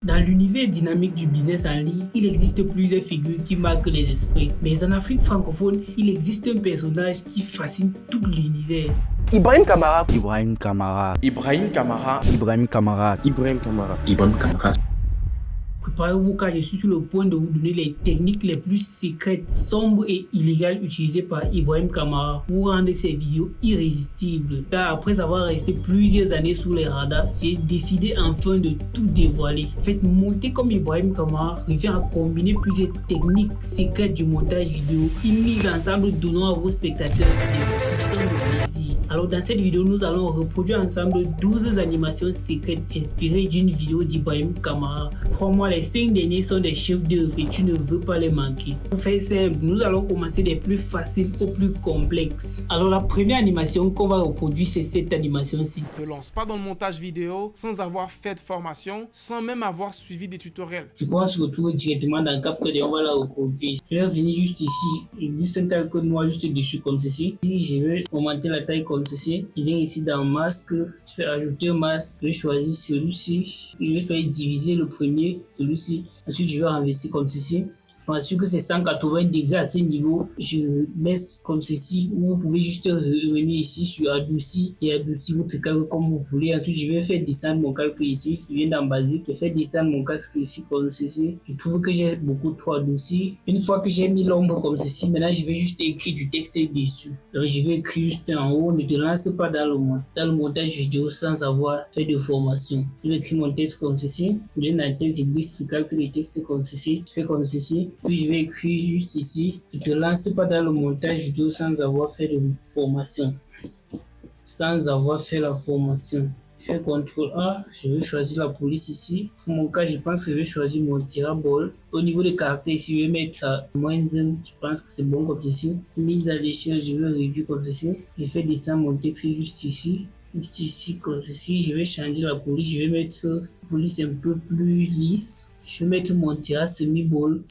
Dans l'univers dynamique du business en ligne, il existe plusieurs figures qui marquent les esprits. Mais en Afrique francophone, il existe un personnage qui fascine tout l'univers. Ibrahim Kamara. Ibrahim Kamara. Ibrahim Kamara. Ibrahim Kamara. Ibrahim Kamara. Ibrahim Kamara. Préparez-vous car je suis sur le point de vous donner les techniques les plus secrètes, sombres et illégales utilisées par Ibrahim Kamara pour rendre ses vidéos irrésistibles. Car après avoir resté plusieurs années sous les radars, j'ai décidé enfin de tout dévoiler. Faites monter comme Ibrahim Kamara revient à combiner plusieurs techniques secrètes du montage vidéo qui mises ensemble donnant à vos spectateurs des frissons de plaisir. Alors dans cette vidéo, nous allons reproduire ensemble 12 animations secrètes inspirées d'une vidéo d'Ibrahim Kamara. Crois-moi, les 5 derniers sont des chefs d'œuvre et tu ne veux pas les manquer. Pour faire simple, nous allons commencer des plus faciles aux plus complexes. Alors la première animation qu'on va reproduire, c'est cette animation-ci. Ne te lance pas dans le montage vidéo sans avoir fait de formation, sans même avoir suivi des tutoriels. Du coup, on se retrouve directement dans CapCut et on va la reproduire. Je vais venir juste ici, je glisse un calcul noir juste dessus comme ceci. Ici, je vais augmenter la taille comme ceci. Je viens ici dans masque, je fais ajouter un masque, je vais choisir celui-ci. Je vais faire diviser le premier, celui-ci. Ensuite, je vais renverser comme ceci. Je m'assure que c'est 180 degrés à ce niveau. Je laisse comme ceci. Vous pouvez juste revenir ici sur adouci et adoucir votre calque comme vous voulez. Ensuite, je vais faire descendre mon calque ici. Je viens dans basique. Je fais descendre mon casque ici comme ceci. Je trouve que j'ai beaucoup trop adouci. Une fois que j'ai mis l'ombre comme ceci, maintenant je vais juste écrire du texte dessus. Donc, je vais écrire juste en haut. Ne te lance pas dans le montage vidéo sans avoir fait de formation. Je vais écrire mon texte comme ceci. Je viens dans le texte, je glisse le calque le texte comme ceci. Je fais comme ceci. Puis je vais écrire juste ici. Ne te lance pas dans le montage vidéo sans avoir fait de formation. Sans avoir fait la formation. Je fais CTRL A. Je vais choisir la police ici. Pour mon cas, je pense que je vais choisir mon tirable. Au niveau des caractères ici, je vais mettre -1. Je pense que c'est bon comme ceci. Mise à l'échelle, je vais réduire comme ceci. Je fais descendre mon texte juste ici. Juste ici comme ceci. Je vais changer la police. Je vais mettre la police un peu plus lisse. Je vais mettre mon tirage semi-ball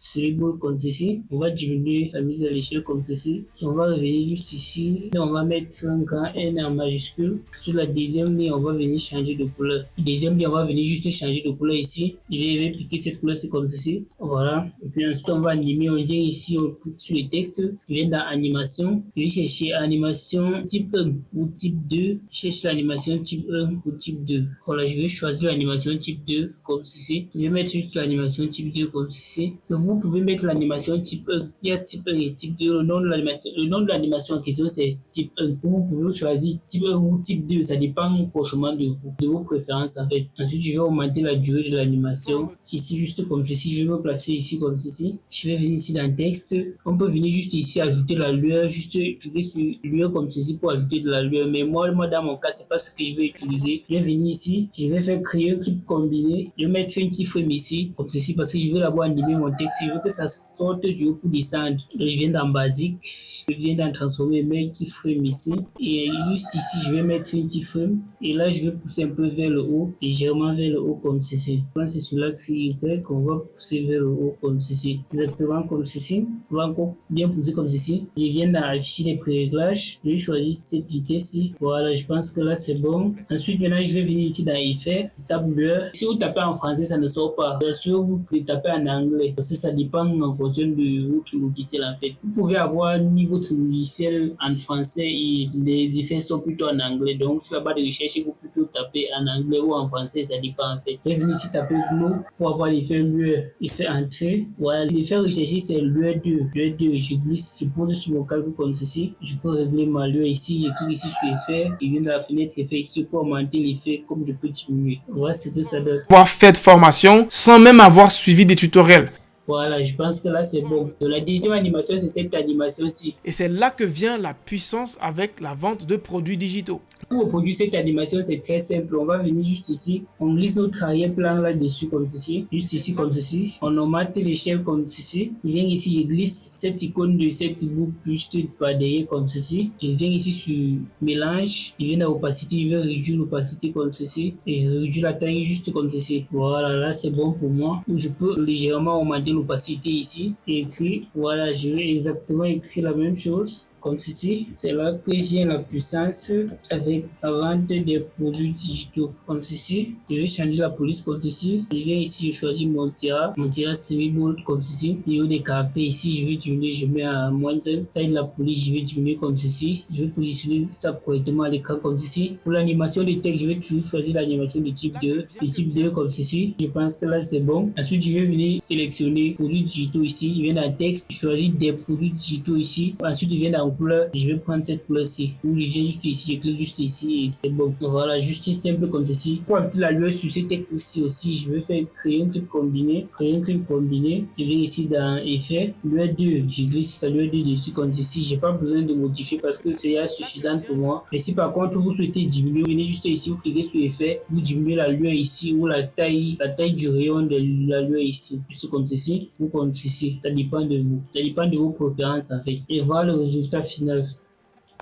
comme ceci. On va diminuer la mise à l'échelle comme ceci. Et on va revenir juste ici. Et on va mettre un grand N en majuscule. Sur la deuxième ligne, on va venir changer de couleur. La deuxième ligne, on va venir juste changer de couleur ici. Je vais piquer cette couleur, c'est comme ceci. Voilà. Et puis ensuite, on va animer. On vient ici, on clique sur le texte. Je viens dans animation. Je vais chercher animation type 1 ou type 2. Je cherche l'animation type 1 ou type 2. Voilà, je vais choisir l'animation type 2 comme ceci. Je vais mettre juste l'animation type 2 comme ceci. Vous pouvez mettre l'animation type 1. Il y a type 1 et type 2. Le nom de l'animation en question, c'est type 1. Vous pouvez choisir type 1 ou type 2. Ça dépend forcément de vous, de vos préférences en fait. Ensuite, je vais augmenter la durée de l'animation. Ici, juste comme ceci. Je vais me placer ici comme ceci. Je vais venir ici dans le texte. On peut venir juste ici ajouter la lueur. Juste cliquer sur lueur comme ceci pour ajouter de la lueur. Mais moi dans mon cas, c'est pas ce que je vais utiliser. Je vais venir ici. Je vais faire créer un clip combiné. Je vais mettre un keyframe ici. Comme ceci parce que je veux d'abord animer mon texte. Je veux que ça sorte du haut pour descendre. Je viens dans basique. Je viens dans transformer mes keyframe ici. Et juste ici, je vais mettre un keyframe. Et là, je vais pousser un peu vers le haut. Légèrement vers le haut comme ceci. Quand c'est sur l'axe Y qu'on va pousser vers le haut comme ceci. Exactement comme ceci. On va encore bien pousser comme ceci. Je viens dans afficher les pré-réglages. Je vais choisir cette vitesse-ci. Voilà, je pense que là, c'est bon. Ensuite, maintenant, je vais venir ici dans effet. Tape blur. Si vous tapez en français, ça ne sort pas. Si vous pouvez taper en anglais parce que ça dépend en fonction de votre logiciel en fait. Vous pouvez avoir ni votre logiciel en français et les effets sont plutôt en anglais. Donc sur la barre de recherche, vous pouvez plutôt taper en anglais ou en français, ça dépend en fait. Je vais venir ici taper glow pour avoir l'effet lueur, effet entrée. Voilà, l'effet recherché c'est lueur 2. Lueur 2, je glisse, je pose sur mon calcul comme ceci. Je peux régler ma lueur ici, je clique ici sur effet. Je viens dans la fenêtre effet ici pour augmenter l'effet comme je peux diminuer. Voilà ce que ça donne. Avoir fait de formation sans même avoir suivi des tutoriels. Voilà, je pense que là c'est bon. La deuxième animation, c'est cette animation-ci. Et c'est là que vient la puissance avec la vente de produits digitaux. Pour reproduire cette animation, c'est très simple. On va venir juste ici. On glisse notre arrière-plan là-dessus comme ceci. Juste ici comme ceci. On augmente l'échelle comme ceci. Je viens ici, je glisse cette icône de cette boucle juste par derrière comme ceci. Je viens ici sur mélange. Je viens dans opacité. Je vais réduire l'opacité comme ceci. Et réduire la taille juste comme ceci. Voilà, là c'est bon pour moi. Je peux légèrement augmenter l'opacité ici. Et écrire. Voilà, je vais exactement écrire la même chose. comme ceci. C'est là que vient la puissance avec la vente des produits digitaux, comme ceci. Je vais changer la police comme ceci. Je viens ici, je choisis mon tirage semi-bold comme ceci. Niveau des caractères ici, je vais diminuer, je mets à -1. Taille de la police, je vais diminuer comme ceci. Je vais positionner ça correctement à l'écran comme ceci. Pour l'animation des textes, je vais toujours choisir l'animation de type 2. De type 2 comme ceci. Je pense que là c'est bon. Ensuite, je vais venir sélectionner produits digitaux ici. Je viens dans texte, je choisis des produits digitaux ici. Ensuite, je viens dans couleur. Je vais prendre cette couleur-ci. Ou je viens juste ici, je clique juste ici et c'est bon. Voilà, juste simple comme ceci. Pour ajouter la lueur sur ces textes aussi, je vais faire créer un truc combiné. Créer un truc combiné. Je viens ici dans effet. Lueur 2, je glisse sa lueur 2 dessus comme ceci. J'ai pas besoin de modifier parce que c'est suffisant pour moi. Mais si par contre vous souhaitez diminuer, venez juste ici, vous cliquez sur effet, vous diminuez la lueur ici ou la taille du rayon de la lueur ici. Juste comme ceci ou comme ceci. Ça dépend de vous. Ça dépend de vos préférences en fait. Et voilà le résultat final.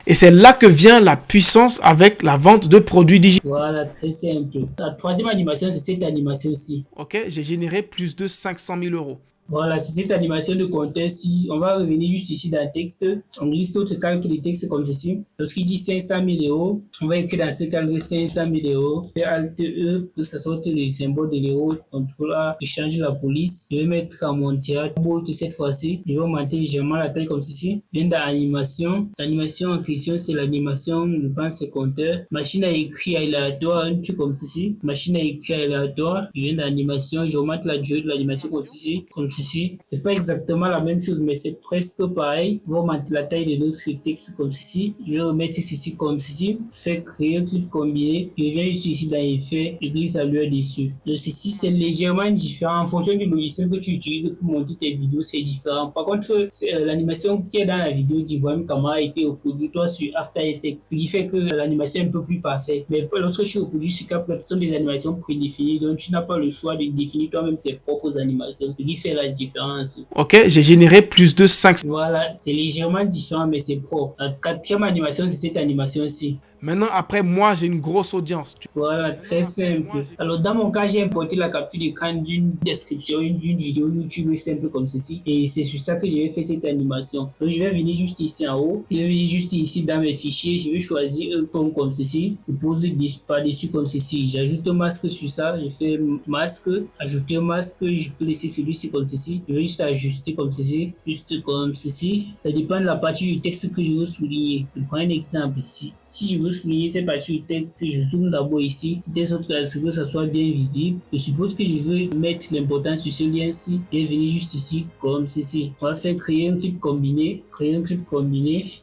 Et c'est là que vient la puissance avec la vente de produits digitaux. Voilà, très simple. La troisième animation, c'est cette animation-ci. Ok, j'ai généré plus de 500 000 euros. Voilà, c'est cette animation de compteur-ci. On va revenir juste ici dans le texte. On glisse notre calque de texte comme ceci. Lorsqu'il dit 500 000 euros, on va écrire dans ce calque 500 000 euros. Fait Alt E pour que ça sorte le symbole de l'euro. Ctrl A, je change la police. Je vais mettre à mon tirage bold cette fois-ci. Je vais augmenter légèrement la taille comme ceci. Je viens dans l'animation. L'animation en question, c'est l'animation, je pense, c'est compteur. Machine à écrire aléatoire, un truc comme ceci. Machine à écrire aléatoire. Je viens dans l'animation. J'augmente la durée de l'animation comme ceci. C'est pas exactement la même chose, mais c'est presque pareil. On va augmenter la taille de notre texte comme ceci. Je vais remettre ceci comme ceci. Faire créer un clip combiné. Je viens juste ici dans effet et glisse la lueur dessus. Donc ceci, c'est légèrement différent en fonction du logiciel que tu utilises pour monter tes vidéos, c'est différent. Par contre, l'animation qui est dans la vidéo d'Ibrahim Kamara a été reproduite sur After Effects, ce qui fait que l'animation est un peu plus parfaite. Mais lorsque je suis reproduit sur CapCut, ce sont des animations prédéfinies, donc tu n'as pas le choix de définir toi-même tes propres animations, ce qui fait la différence. Ok, j'ai généré plus de 500. Voilà, c'est légèrement différent, mais c'est propre. La quatrième animation, c'est cette animation-ci. Maintenant, après, moi, j'ai une grosse audience. Voilà, très simple. Alors, dans mon cas, j'ai importé la capture d'écran d'une description, d'une vidéo YouTube simple comme ceci. Et c'est sur ça que je vais faire cette animation. Donc, je vais venir juste ici en haut. Je vais venir juste ici dans mes fichiers. Je vais choisir un ton comme ceci. Je pose par-dessus comme ceci. J'ajoute un masque sur ça. Je fais masque, ajouter un masque. Je peux laisser celui-ci comme ceci. Je vais juste ajuster comme ceci. Juste comme ceci. Ça dépend de la partie du texte que je veux souligner. Je prends un exemple ici. Si je veux souligner cette partie du texte, je zoome d'abord ici, de sorte que ça soit bien visible. Je suppose que je veux mettre l'importance sur ce lien-ci. Je vais venir juste ici, comme ceci. On va faire créer un type combiné,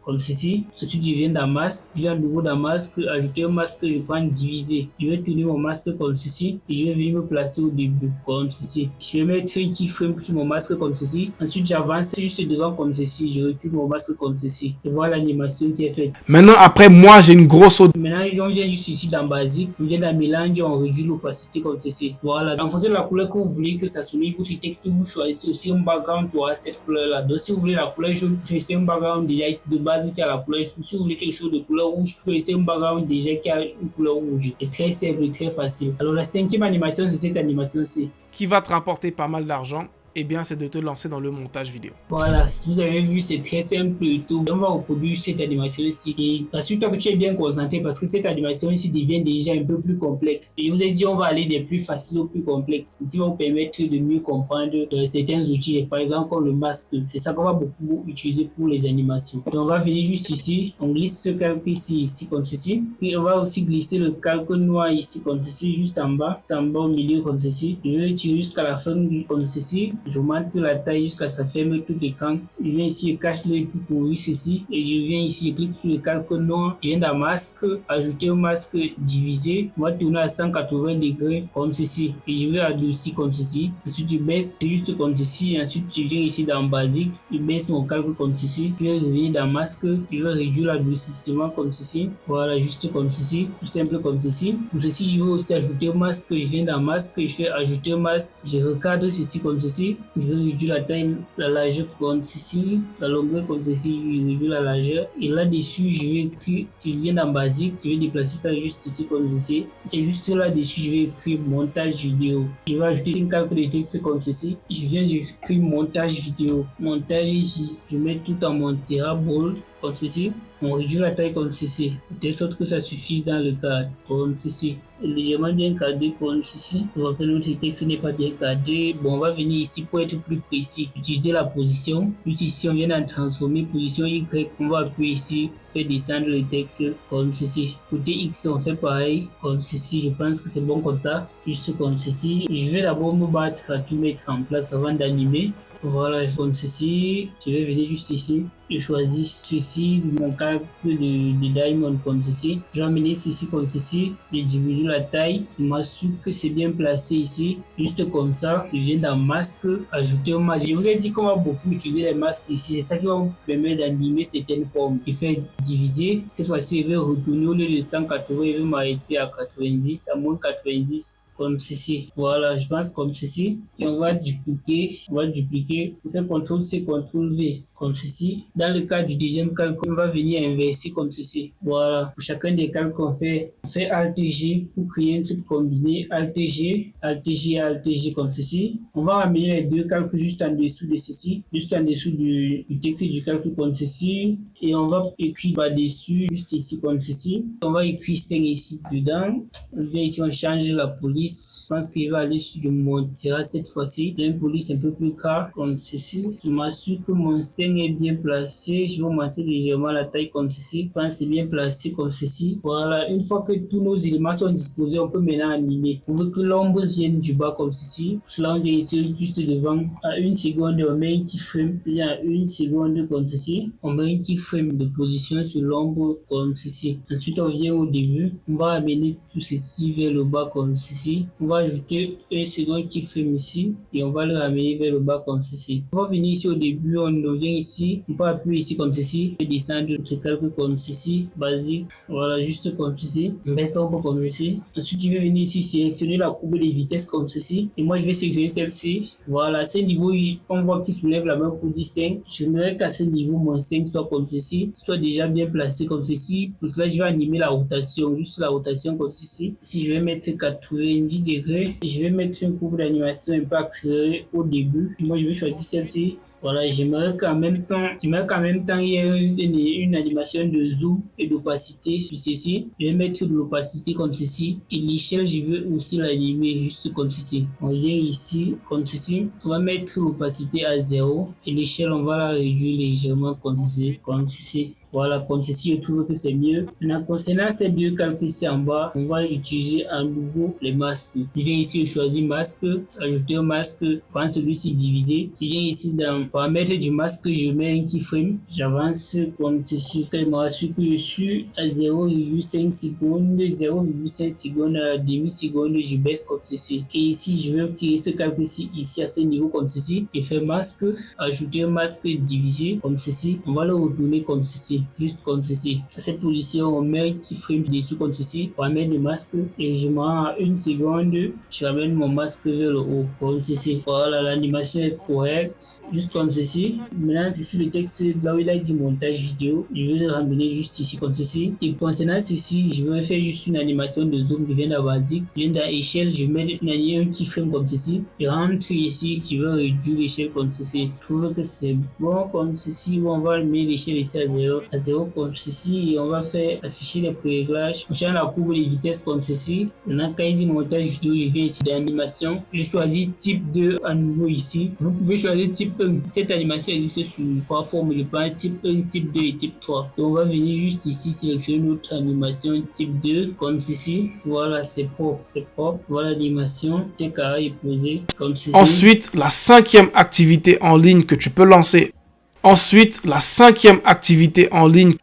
comme ceci. Ensuite, je viens dans masque, je viens à nouveau dans masque, ajouter un masque, je prends diviser. Je vais tourner mon masque comme ceci et je vais venir me placer au début, comme ceci. Je vais mettre un keyframe sur mon masque comme ceci. Ensuite, j'avance juste devant comme ceci. Je recule mon masque comme ceci. Et voilà l'animation qui est faite. Maintenant, après, moi, j'ai une grosse audience. Maintenant, on vient juste ici dans basique, on vient dans mélange, on réduit l'opacité comme ceci. Voilà, en fonction de la couleur que vous voulez que ça souligne votre texte, vous choisissez aussi un background pour avoir cette couleur-là. Donc, si vous voulez la couleur jaune, choisissez un background déjà de base qui a la couleur jaune. Si vous voulez quelque chose de couleur rouge, choisissez un background déjà qui a une couleur rouge. C'est très simple et très facile. Alors, la cinquième animation, c'est cette animation-ci. Qui va te rapporter pas mal d'argent, eh bien, c'est de te lancer dans le montage vidéo. Voilà, si vous avez vu, c'est très simple et tout. On va reproduire cette animation ici. Et assure-toi que tu es bien concentré parce que cette animation ici devient déjà un peu plus complexe. Et je vous ai dit, on va aller des plus faciles aux plus complexes, ce qui va vous permettre de mieux comprendre certains outils. Par exemple, comme le masque. C'est ça qu'on va beaucoup utiliser pour les animations. Donc, on va venir juste ici. On glisse ce calque ici comme ceci. Puis, on va aussi glisser le calque noir ici comme ceci, juste en bas au milieu comme ceci. Je vais tirer jusqu'à la fin comme ceci. J'augmente la taille jusqu'à ça ferme tout l'écran. Je viens ici, je cache l'œil pour ouvrir ceci. Et je viens ici, je clique sur le calque noir. Je viens dans masque, ajouter un masque divisé. On va tourner à 180 degrés comme ceci. Et je vais adoucir comme ceci. Ensuite, je baisse juste comme ceci. Ensuite, je viens ici dans basique. Je baisse mon calque comme ceci. Je vais revenir dans masque. Je vais réduire l'adoucissement comme ceci. Voilà, juste comme ceci. Tout simple comme ceci. Pour ceci, je vais aussi ajouter un masque. Je viens dans masque. Je fais ajouter un masque. Je recadre ceci comme ceci. Je vais réduire la taille, la largeur comme ceci, la longueur comme ceci, je réduis la largeur. Et là-dessus, je vais écrire, je viens dans basique, je vais déplacer ça juste ici comme ceci. Et juste là-dessus, je vais écrire montage vidéo. Je vais ajouter une calque de texte comme ceci. Je viens d'écrire montage vidéo. Montage ici, je mets tout en mon tirage bold. comme ceci. On réduit la taille comme ceci, de telle sorte que ça suffise dans le cadre, comme ceci. Légèrement bien cadré comme ceci. On va faire notre texte n'est pas bien cadré. Bon, on va venir ici pour être plus précis. Utiliser la position. Juste ici, on vient d'en transformer position Y. On va appuyer ici, faire descendre le texte comme ceci. Côté X, on fait pareil, comme ceci. Je pense que c'est bon comme ça. Juste comme ceci. Je vais d'abord me battre à tout mettre en place avant d'animer. Voilà, comme ceci. Je vais venir juste ici. Je choisis ceci, mon cadre de diamond comme ceci. Je vais amener ceci comme ceci. Je diminue la taille. Je m'assure que c'est bien placé ici. Juste comme ça. Je viens dans masque. Ajouter un masque. J'aimerais dire qu'on va beaucoup utiliser les masques ici. C'est ça qui va me permettre d'animer certaines formes. Je fais diviser. Cette fois-ci, je vais retourner au lieu de 180. Je vais m'arrêter à 90, à moins 90. Comme ceci. Voilà, je pense comme ceci. Et on va dupliquer. On va dupliquer. On fait CTRL-C, CTRL-V. Comme ceci. Dans le cas du deuxième calcul, on va venir inverser comme ceci. Voilà. Pour chacun des calculs qu'on fait, on fait Alt-G pour créer un truc combiné. Alt-G, Alt-G, Alt-G comme ceci. On va ramener les deux calculs juste en dessous de ceci. Juste en dessous du texte du calcul comme ceci. Et on va écrire par-dessus, juste ici comme ceci. On va écrire 5 ici dedans. On vient ici, on change la police. Je pense qu'il va aller sur du Montserrat cette fois-ci. Une police un peu plus car comme ceci. Je m'assure que mon 5 est bien placé. Je vais augmenter légèrement la taille comme ceci. Je pense que c'est bien placé comme ceci. Voilà, une fois que tous nos éléments sont disposés, on peut maintenant animer. On veut que l'ombre vienne du bas comme ceci. Pour cela, on vient ici juste devant. À 1 seconde, on met un keyframe. Puis à 1 seconde comme ceci, on met un keyframe de position sur l'ombre comme ceci. Ensuite, on vient au début. On va amener tout ceci vers le bas comme ceci. On va ajouter un second keyframe ici et on va le ramener vers le bas comme ceci. On va venir ici au début, on vient ici, on peut appuyer ici comme ceci et descendre notre calcul comme ceci, basique, voilà, juste comme ceci, on baisse un peu comme ceci. Ensuite, je vais venir ici sélectionner la courbe de vitesse comme ceci et moi je vais sélectionner celle-ci. Voilà, ce niveau, on voit qu'il soulève la main pour 10 5. J'aimerais qu'à ce niveau, mon 5 soit comme ceci, soit déjà bien placé comme ceci. Pour cela, je vais animer la rotation, juste la rotation comme ceci. Si je vais mettre 90 degrés, je vais mettre une courbe d'animation un peu accélérée au début. Moi, je vais choisir celle-ci. Voilà, j'aimerais qu'en même temps, il y ait une animation de zoom et d'opacité sur ceci. Je vais mettre de l'opacité comme ceci. Et l'échelle, je veux aussi l'animer juste comme ceci. On vient ici, comme ceci. On va mettre l'opacité à 0. Et l'échelle, on va la réduire légèrement comme ceci. Comme ceci. Voilà, comme ceci, je trouve que c'est mieux. Maintenant, concernant ces deux calculs ici en bas, on va utiliser à nouveau les masques. Je viens ici, je choisis masque, ajouter un masque, prendre celui-ci divisé. Je viens ici dans paramètres du masque, je mets un keyframe. J'avance comme ceci. Quand il me rassure que je suis à 0,5 secondes, 0,5 secondes à la demi-seconde, je baisse comme ceci. Et ici, je vais tirer ce calcul-ci ici à ce niveau comme ceci. Je fais masque, ajouter un masque divisé comme ceci. On va le retourner comme ceci. Juste comme ceci. À cette position, on met un keyframe dessous comme ceci. On ramène le masque et je me rends à 1 seconde. Je ramène mon masque vers le haut comme ceci. Voilà, l'animation est correcte. Juste comme ceci. Maintenant, sur le texte, là où il a dit montage vidéo, je vais le ramener juste ici comme ceci. Et concernant ceci, je vais faire juste une animation de zoom. Je viens dans basique. Je viens dans échelle. Je mets un keyframe comme ceci. Je rentre ici. Je vais réduire l'échelle comme ceci. Je trouve que c'est bon comme ceci. On va mettre l'échelle ici à 0. À 0 comme ceci et on va faire afficher les pré-réglages. On change la courbe de vitesse comme ceci. Maintenant, quand il dit montage vidéo, je viens ici d'animation. Je choisis type 2 à nouveau ici. Vous pouvez choisir type 1. Cette animation existe sur 3 formes de plan, type 1, type 2 et type 3. Donc, on va venir juste ici sélectionner notre animation type 2 comme ceci. Voilà, c'est propre, c'est propre. Voilà l'animation. Tes carré est posé comme ceci. Ensuite, la cinquième activité en ligne que tu peux lancer.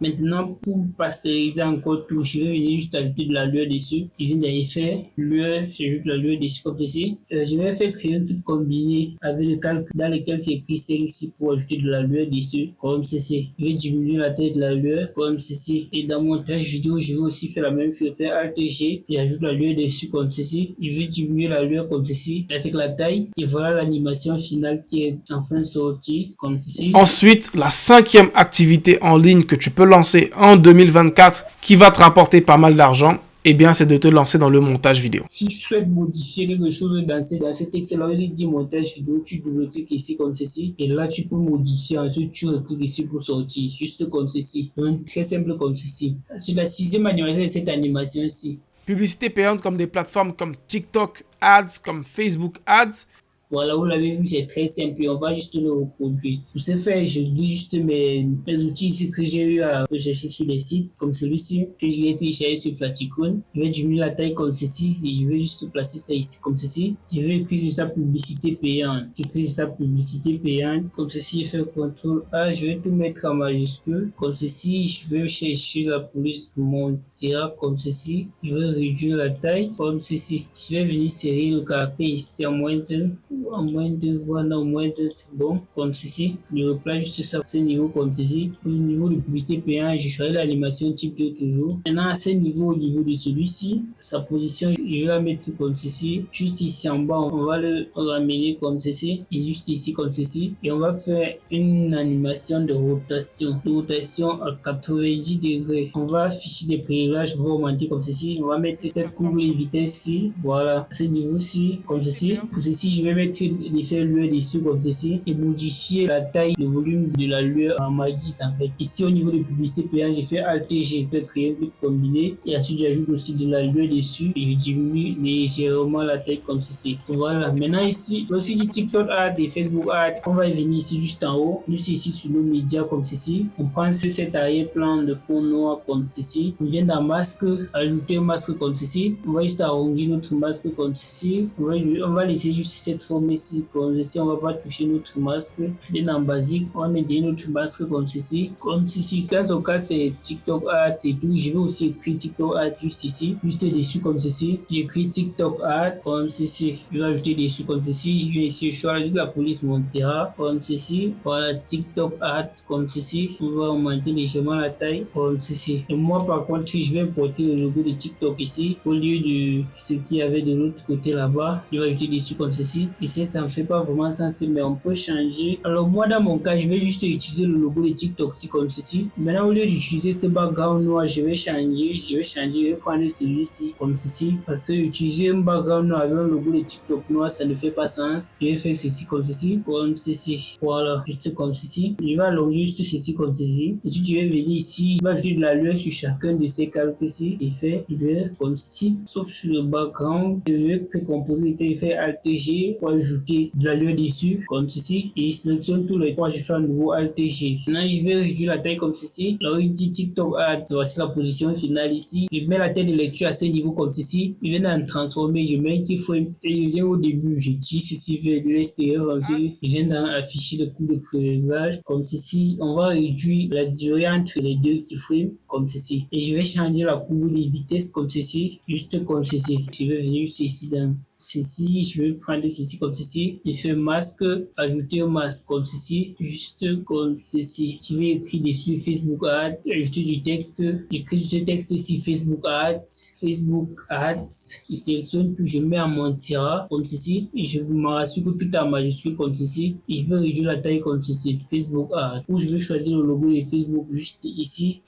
Maintenant, pour pasteuriser encore tout, je vais venir juste ajouter de la lueur dessus. Je viens d'aller faire lueur, j'ajoute la lueur dessus comme ceci. Je vais faire créer un truc combiné avec le calque dans lequel c'est écrit 5 ici pour ajouter de la lueur dessus comme ceci. Je vais diminuer la taille de la lueur comme ceci. Et dans mon montage vidéo, je vais aussi faire la même chose, faire Alt G et ajoute la lueur dessus comme ceci. Je vais diminuer la lueur comme ceci avec la taille. Et voilà l'animation finale qui est enfin sortie comme ceci. Ensuite, la cinquième activité en ligne que tu peux lancer en 2024 qui va te rapporter pas mal d'argent. eh bien, c'est de te lancer dans le montage vidéo. Si tu souhaites modifier quelque chose dans ce texte-là, il dit montage vidéo, tu double-cliques ici comme ceci. Et là, tu peux modifier. Ensuite, tu recliques ici pour sortir. Juste comme ceci. Donc, très simple comme ceci. Sur la 6e animation de cette animation-ci. Publicité payante comme des plateformes comme TikTok Ads, comme Facebook Ads. Voilà, vous l'avez vu, c'est très simple. On va juste le reproduire. Pour ce faire, je dis juste mes outils ici que j'ai eu à rechercher sur les sites, comme celui-ci, que je l'ai téléchargé sur Flaticon. Je vais diminuer la taille comme ceci et je vais juste placer ça ici comme ceci. Je vais écrire sur sa publicité payante. Écrire sur sa publicité payante. Comme ceci, je fais CTRL A. Je vais tout mettre en majuscule. Comme ceci, je vais chercher la police Montira comme ceci. Je vais réduire la taille comme ceci. Je vais venir serrer le caractère ici en moins 1. En moins de voilà, en moins de c'est bon, comme ceci. Je replace juste ça à ce niveau comme ceci. Au niveau de publicité payante, je choisis l'animation type 2 toujours. Maintenant, à ce niveau, au niveau de celui-ci, sa position, je vais la mettre comme ceci. Juste ici en bas, on va le ramener comme ceci. Et juste ici comme ceci. Et on va faire une animation de rotation. De rotation à 90 degrés. On va afficher des préréglages, on va augmenter comme ceci. On va mettre cette courbe de vitesse ici. Voilà, à ce niveau-ci, comme ceci. Pour ceci, je vais mettre l'effet lueur dessus comme ceci et modifier la taille, le volume de la lueur en ma guise en fait. Ici au niveau de publicité payante, j'ai fait Alt G, je vais créer un truc combiné et ensuite j'ajoute aussi de la lueur dessus et je diminue légèrement la taille comme ceci. Voilà, maintenant ici, aussi du TikTok Ads et Facebook Ads, on va venir ici juste en haut, juste ici sur nos médias comme ceci. On prend cet arrière-plan de fond noir comme ceci. On vient dans masque, ajouter un masque comme ceci. On va juste arrondir notre masque comme ceci. On va laisser juste cette forme ici comme ceci. On va pas toucher notre masque. Bien en basique, on va mettre notre masque comme ceci. Comme ceci. Dans ce cas, c'est TikTok Ads et tout. Je vais aussi écrire TikTok Ads juste ici. Juste dessus comme ceci. J'écris TikTok Ads comme ceci. Je vais ajouter dessus comme ceci. Je viens ici, je choisis la police Montira comme ceci. Voilà, TikTok Ads comme ceci. On va augmenter légèrement la taille comme ceci. Et moi, par contre, je vais porter le logo de TikTok ici. Au lieu de ce qu'il y avait de l'autre côté là-bas, je vais ajouter dessus comme ceci. Ici, ça ne fait pas vraiment sens, mais on peut changer. Alors, moi, dans mon cas, je vais juste utiliser le logo de TikTok ici comme ceci. Maintenant, au lieu d'utiliser ce background noir, je vais changer. Je vais prendre celui-ci comme ceci. Parce que utiliser un background noir avec un logo de TikTok noir, ça ne fait pas sens. Je vais faire ceci comme ceci. Comme ceci. Voilà, juste comme ceci. Je vais allonger juste ceci comme ceci. Et puis, je vais venir ici. Je vais ajouter de la lueur sur chacun de ces calques ici. Et faire lueur comme ceci. Sauf sur le background. Je vais précomposer et faire Alt G pour ajouter de la lueur dessus comme ceci. Et sélectionne tous les trois. Je fais un nouveau Alt G. Maintenant, je vais réduire la taille comme ceci. Là où il dit TikTok Ads, voici la position finale ici. Je mets la taille de lecture à ce niveau comme ceci. Je viens d'en transformer. Je mets un keyframe. Et je viens au début. Je tire ceci vers l'extérieur comme ceci. Je viens d'afficher le coup de préréglage comme ceci. On va réduire la durée entre les deux keyframes comme ceci. Et je vais changer la courbe de vitesse comme ceci. Juste comme ceci. Je vais venir juste ici dans ceci, je vais prendre ceci comme ceci, je fais masque, ajouter un masque comme ceci, juste comme ceci. Je vais écrire dessus Facebook Ads, ajouter du texte, j'écris sur ce texte ici Facebook Ads, je sélectionne puis je mets en Montira comme ceci et je me rassure que tout est en majuscule comme ceci et je vais réduire la taille comme ceci, Facebook Ads, où je vais choisir le logo de Facebook juste ici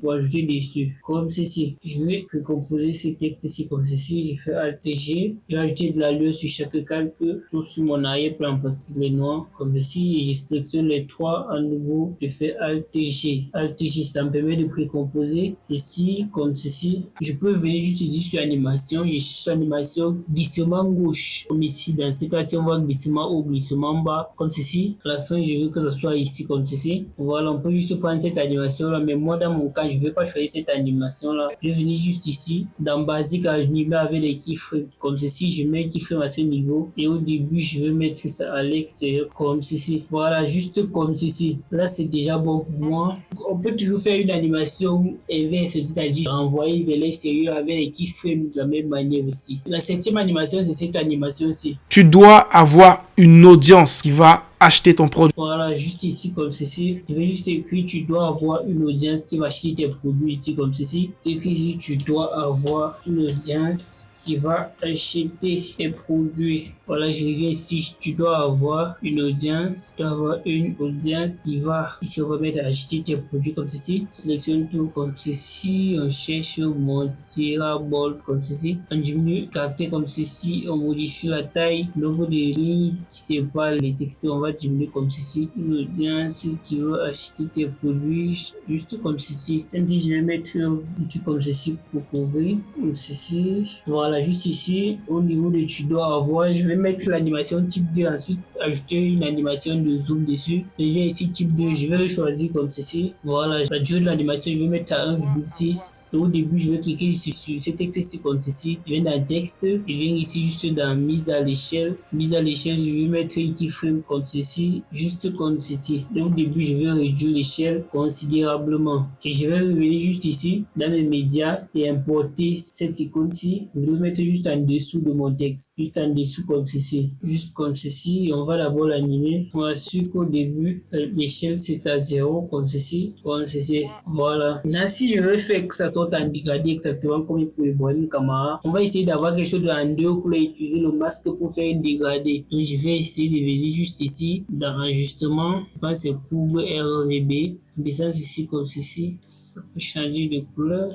pour ajouter dessus comme ceci. Je vais recomposer ce texte ici comme ceci, je fais Alt G. Je vais ajouter de la lueur sur chaque calque, tout sur mon arrière-plan parce qu'il est noir, comme ceci, et je sélectionne les trois à nouveau, je fais Alt G. Alt G, ça me permet de précomposer ceci, comme ceci. Je peux venir juste ici sur animation, je cherche animation, glissement gauche, comme ici, dans ce cas-ci, on va glissement haut, glissement bas, comme ceci. À la fin, je veux que ce soit ici, comme ceci. Voilà, on peut juste prendre cette animation-là, mais moi, dans mon cas, je ne vais pas choisir cette animation-là. Je vais venir juste ici, dans Basic, je m'y mets avec les keyframes. Comme ceci, je mets un keyframe à ce niveau et au début, je vais mettre ça à l'extérieur comme ceci. Voilà, juste comme ceci. Là, c'est déjà bon pour moi. On peut toujours faire une animation inverse, c'est-à-dire renvoyer vers l'extérieur avec les keyframes de la même manière aussi. La 7e animation, c'est cette animation-ci. Tu dois avoir une audience qui va acheter ton produit. Voilà, juste ici comme ceci. Je vais juste écrire, tu dois avoir une audience qui va acheter tes produits ici comme ceci. Écris ici, tu dois avoir une audience qui va acheter tes produits. Voilà, je reviens ici, tu dois avoir une audience. Tu dois avoir une audience qui va, ici on va mettre à acheter tes produits comme ceci. Sélectionne tout comme ceci. On cherche monterable comme ceci. On diminue le caractère comme ceci. On modifie la taille. Nombre de lignes qui séparent les textes. On va diminuer comme ceci. Une audience qui va acheter tes produits juste comme ceci. Tandis je vais mettre un truc comme ceci pour couvrir. Comme ceci. Voilà, juste ici. Au niveau de tu dois avoir, je vais mettre l'animation type 2. Ensuite, ajouter une animation de zoom dessus. Je viens ici type 2. Je vais le choisir comme ceci. Voilà, la durée de l'animation, je vais mettre à 1,6. Au début, je vais cliquer sur ce texte-ci comme ceci. Je viens dans texte. Je viens ici juste dans mise à l'échelle. Mise à l'échelle, je vais mettre un keyframe comme ceci. Juste comme ceci. Au début, je vais réduire l'échelle considérablement. Et je vais revenir juste ici dans mes médias et importer cette icône-ci. Je vais mettre juste en dessous de mon texte. Juste en dessous comme ceci. Juste comme ceci. Et on va d'abord l'animer. On assure qu'au début, l'échelle c'est à 0 comme ceci. Comme ceci. Voilà. Maintenant, si je veux faire que ça sorte en dégradé exactement comme pour le Born Camera, on va essayer d'avoir quelque chose en 2 pour utiliser le masque pour faire un dégradé. Donc, je vais essayer de venir juste ici dans ajustement. Je pense que c'est courbe RGB. Descendre ici comme ceci. Ça peut changer de couleur.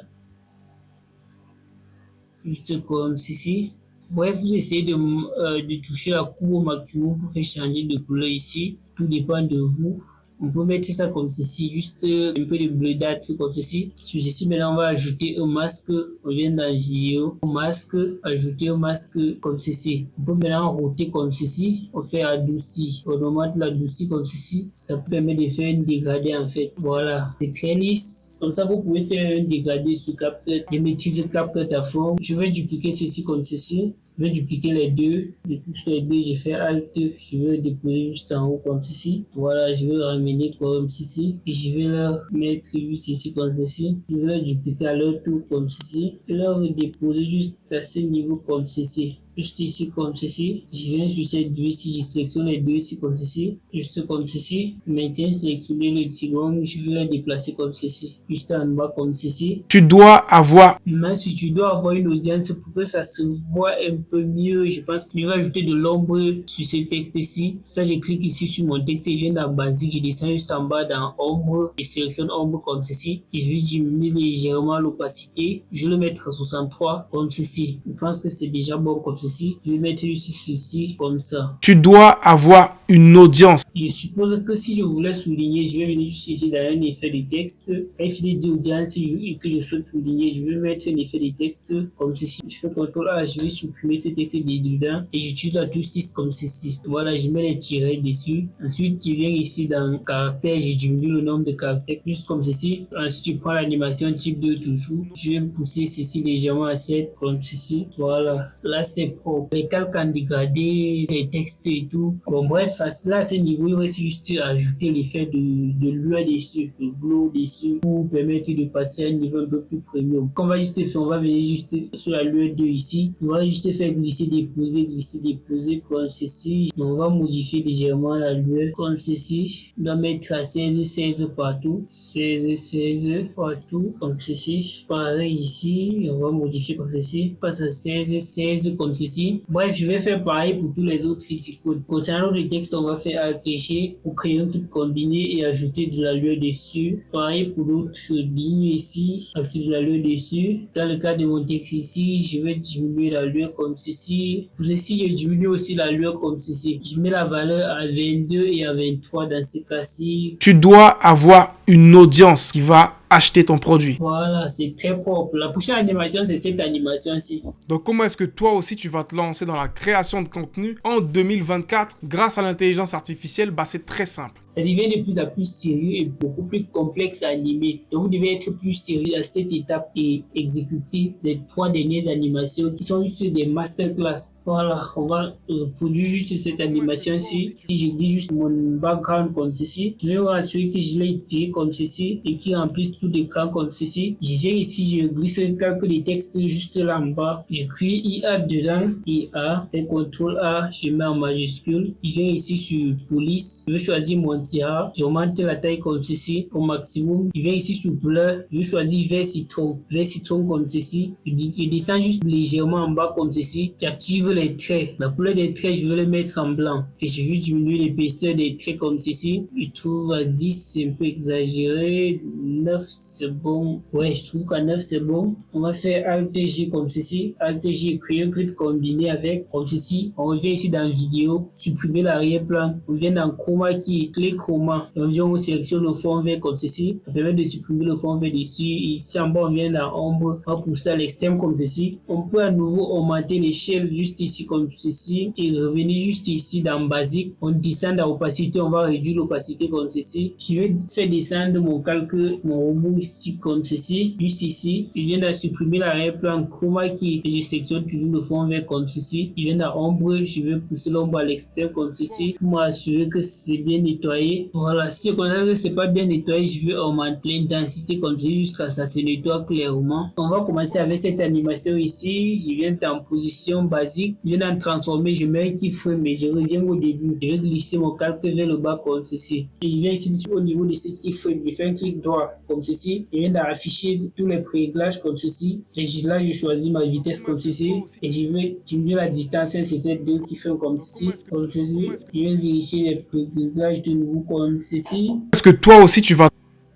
Juste comme ceci. Bref, vous essayez de toucher la courbe au maximum pour faire changer de couleur ici. Tout dépend de vous. On peut mettre ça comme ceci, juste un peu de bleudâtre comme ceci. Sur ceci, maintenant, on va ajouter un masque. On vient dans la vidéo. Masque, ajouter un masque comme ceci. On peut maintenant router comme ceci. On fait adouci. On augmente l'adouci comme ceci. Ça permet de faire un dégradé en fait. Voilà. C'est très lisse. Comme ça, vous pouvez faire un dégradé sur CapCut. Je maîtrise CapCut à fond. Je vais dupliquer ceci comme ceci. Je vais dupliquer les deux. Je clique sur les deux, je fais Alt. Je vais déposer juste en haut comme ceci. Voilà, je vais le ramener comme ceci. Et je vais le mettre juste ici comme ceci. Je vais le dupliquer à leur tour comme ceci. Et le redéposer juste à ce niveau comme ceci. Juste ici comme ceci. Je viens sur ces deux ici, je sélectionne les deux ici comme ceci. Juste comme ceci. Maintenant, sélectionner le triangle, je vais le déplacer comme ceci. Juste en bas comme ceci. Tu dois avoir... Maintenant, si tu dois avoir une audience pour que ça se voit un peu mieux, je pense que je vais ajouter de l'ombre sur ce texte-ci. Ça, je clique ici sur mon texte et je viens dans basique, je descends juste en bas dans ombre et sélectionne ombre comme ceci. Et je vais diminuer légèrement l'opacité. Je vais le mettre à 63 comme ceci. Je pense que c'est déjà bon comme ceci. Je vais mettre juste ceci comme ça. Tu dois avoir une audience. Je suppose que si je voulais souligner, je vais venir juste ici dans un effet de texte. Un filet d'audience et que je souhaite souligner, je vais mettre un effet de texte comme ceci. Je fais CTRL A, je vais supprimer ce texte dedans et j'utilise la touche 6 comme ceci. Voilà, je mets les tirets dessus. Ensuite, je viens ici dans caractère, je diminue le nombre de caractères juste comme ceci. Ensuite, je prends l'animation type 2 toujours. Je vais pousser ceci légèrement à 7 comme ceci. Voilà, là c'est propre. Les calques en dégradé, les textes et tout. Bon, bref, là à ce niveau, il va juste ajouter l'effet de lueur dessus, de glow dessus pour permettre de passer à un niveau un peu plus premium. Qu'on va juste faire, on va venir juste sur la lueur 2 ici. On va juste faire glisser, déposer comme ceci. On va modifier légèrement la lueur comme ceci. On va mettre à 16 partout. 16 partout comme ceci. Pareil ici, on va modifier comme ceci. Passe à 16 comme ceci. Bref, je vais faire pareil pour tous les autres icônes. Concernant le texte, on va faire Alt G pour créer un truc combiné et ajouter de la lueur dessus. Pareil pour l'autre ligne ici, ajouter de la lueur dessus. Dans le cas de mon texte ici, je vais diminuer la lueur comme ceci. Pour ceci, je diminue aussi la lueur comme ceci. Je mets la valeur à 22 et à 23 dans ce cas-ci. Tu dois avoir une audience qui va acheter ton produit. Voilà, c'est très propre. La prochaine animation, c'est cette animation-ci. Donc, comment est-ce que toi aussi, tu vas te lancer dans la création de contenu en 2024 grâce à l'intelligence artificielle? Bah, c'est très simple. Ça devient de plus en plus sérieux et beaucoup plus complexe à animer. Donc vous devez être plus sérieux à cette étape et exécuter les 3 dernières animations qui sont juste des masterclass. Voilà, on va produire juste cette animation-ci. Si je dis juste mon background comme ceci, je vais rassurer que je l'ai tiré comme ceci et qui remplisse tout l'écran comme ceci. Je viens ici, je glisse quelques des textes juste là en bas. J'écris IA dedans, IA, fais CTRL A, je mets en majuscule. Je viens ici sur police, je vais choisir mon tirage, j'augmente la taille comme ceci au maximum. Je viens ici sur blur, je vais choisir vert citron comme ceci. Je descends juste légèrement en bas comme ceci. J'active les traits. La couleur des traits, je vais le mettre en blanc. Et je vais diminuer l'épaisseur des traits comme ceci. Je trouve à 10, c'est un peu exagéré. 9, c'est bon. Ouais, je trouve qu'à 9, c'est bon. On va faire Alt G comme ceci. Alt G, créer un grid combiné avec comme ceci. On revient ici dans vidéo, supprimer l'arrière-plan. On vient dans chroma key, clé chroma. On vient, on sélectionne le fond vert comme ceci. Ça permet de supprimer le fond vert dessus. Ici en bas, on vient dans ombre. On va pousser à l'extrême comme ceci. On peut à nouveau augmenter l'échelle juste ici comme ceci et revenir juste ici dans basique. On descend dans opacité, on va réduire l'opacité comme ceci. Je vais faire descendre mon calque, mon robot ici comme ceci, juste ici. Je viens de supprimer l'arrière-plan chroma key et je sélectionne toujours le fond vert comme ceci. Je viens dans ombre, je vais pousser l'ombre à l'extrême comme ceci pour m'assurer que c'est bien nettoyé. Voilà, si on a que c'est pas bien nettoyé, je vais augmenter l'intensité comme ceci jusqu'à ça se nettoie clairement. On va commencer avec cette animation ici. Je viens en position basique, je viens d'en transformer, je mets un keyframe et je reviens au début. Je vais glisser mon calque vers le bas comme ceci. Et je viens ici au niveau de ce keyframe, je fais un clic droit comme ceci. Je viens d'afficher tous les préréglages comme ceci. Et là, je choisis ma vitesse comme ceci. Et je vais diminuer la distance sur ces 2 keyframes comme ceci. Comme ceci. Je vais vérifier les préréglages de nouveau comme ceci. Est-ce que toi aussi tu vas...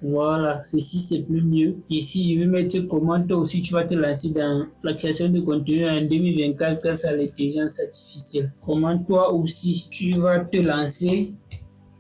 Voilà, ceci c'est plus mieux. Ici, je vais mettre comment toi aussi tu vas te lancer dans la création de contenu en 2024 grâce à l'intelligence artificielle. Comment toi aussi tu vas te lancer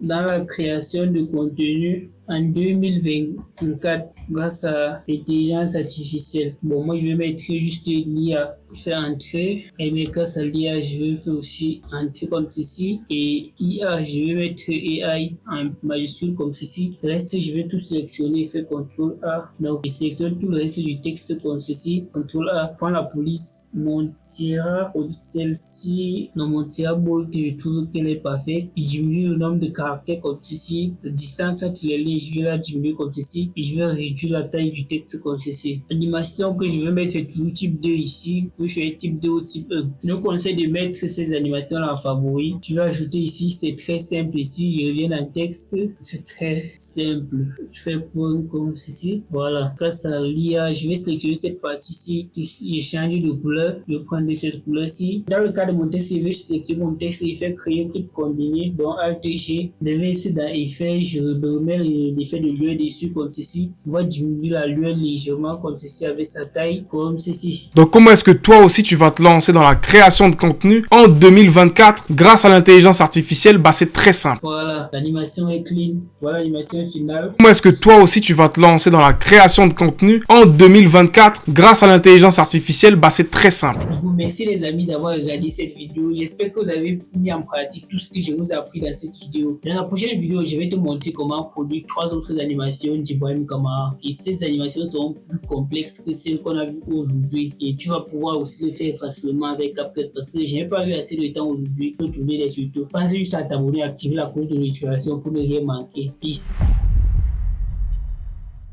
dans la création de contenu en 2024 grâce à l'intelligence artificielle. Bon, moi je vais mettre juste l'IA, je fais entrer et mais grâce à l'IA je vais faire aussi entrer comme ceci et IA je vais mettre AI en majuscule comme ceci. Le reste je vais tout sélectionner et faire CTRL A. Donc je sélectionne tout le reste du texte comme ceci. CTRL A, prends la police, mon tirage comme celle-ci, non mon tirage bold je trouve qu'elle est parfaite. Je diminue le nombre de caractères comme ceci, la distance entre les lignes je vais la diminuer comme ceci et je vais réduire la taille du texte comme ceci. L'animation que je vais mettre c'est toujours type 2 ici. Je vais type 2 ou type 1. Je vous conseille de mettre ces animations là en favori. Je vais ajouter ici, c'est très simple ici. Je reviens dans le texte, c'est très simple. Je fais point comme ceci. Voilà. Grâce à l'IA, je vais sélectionner cette partie-ci. Je change de couleur. Je vais prendre cette couleur-ci. Dans le cas de mon texte, je vais sélectionner mon texte et faire créer un clip combiné. Donc Alt G. Je vais ici dans Effet, je remets l'effet de lueur dessus comme ceci. On va diminuer la lueur légèrement comme ceci avec sa taille comme ceci. Donc comment est-ce que toi aussi tu vas te lancer dans la création de contenu en 2024 grâce à l'intelligence artificielle? Bah c'est très simple. Voilà, l'animation est clean. Voilà l'animation finale. Comment est-ce que toi aussi tu vas te lancer dans la création de contenu en 2024 grâce à l'intelligence artificielle? Bah c'est très simple. Je vous remercie les amis d'avoir regardé cette vidéo. J'espère que vous avez mis en pratique tout ce que je vous ai appris dans cette vidéo. Dans la prochaine vidéo, je vais te montrer comment produire 3 autres animations d'Ibrahim Kamara. Et ces animations seront plus complexes que celles qu'on a vues aujourd'hui. Et tu vas pouvoir aussi le faire facilement avec CapCut parce que je n'ai pas eu assez de temps aujourd'hui pour trouver des tutos. Pense juste à t'abonner et activer la cloche de notification pour ne rien manquer. Peace.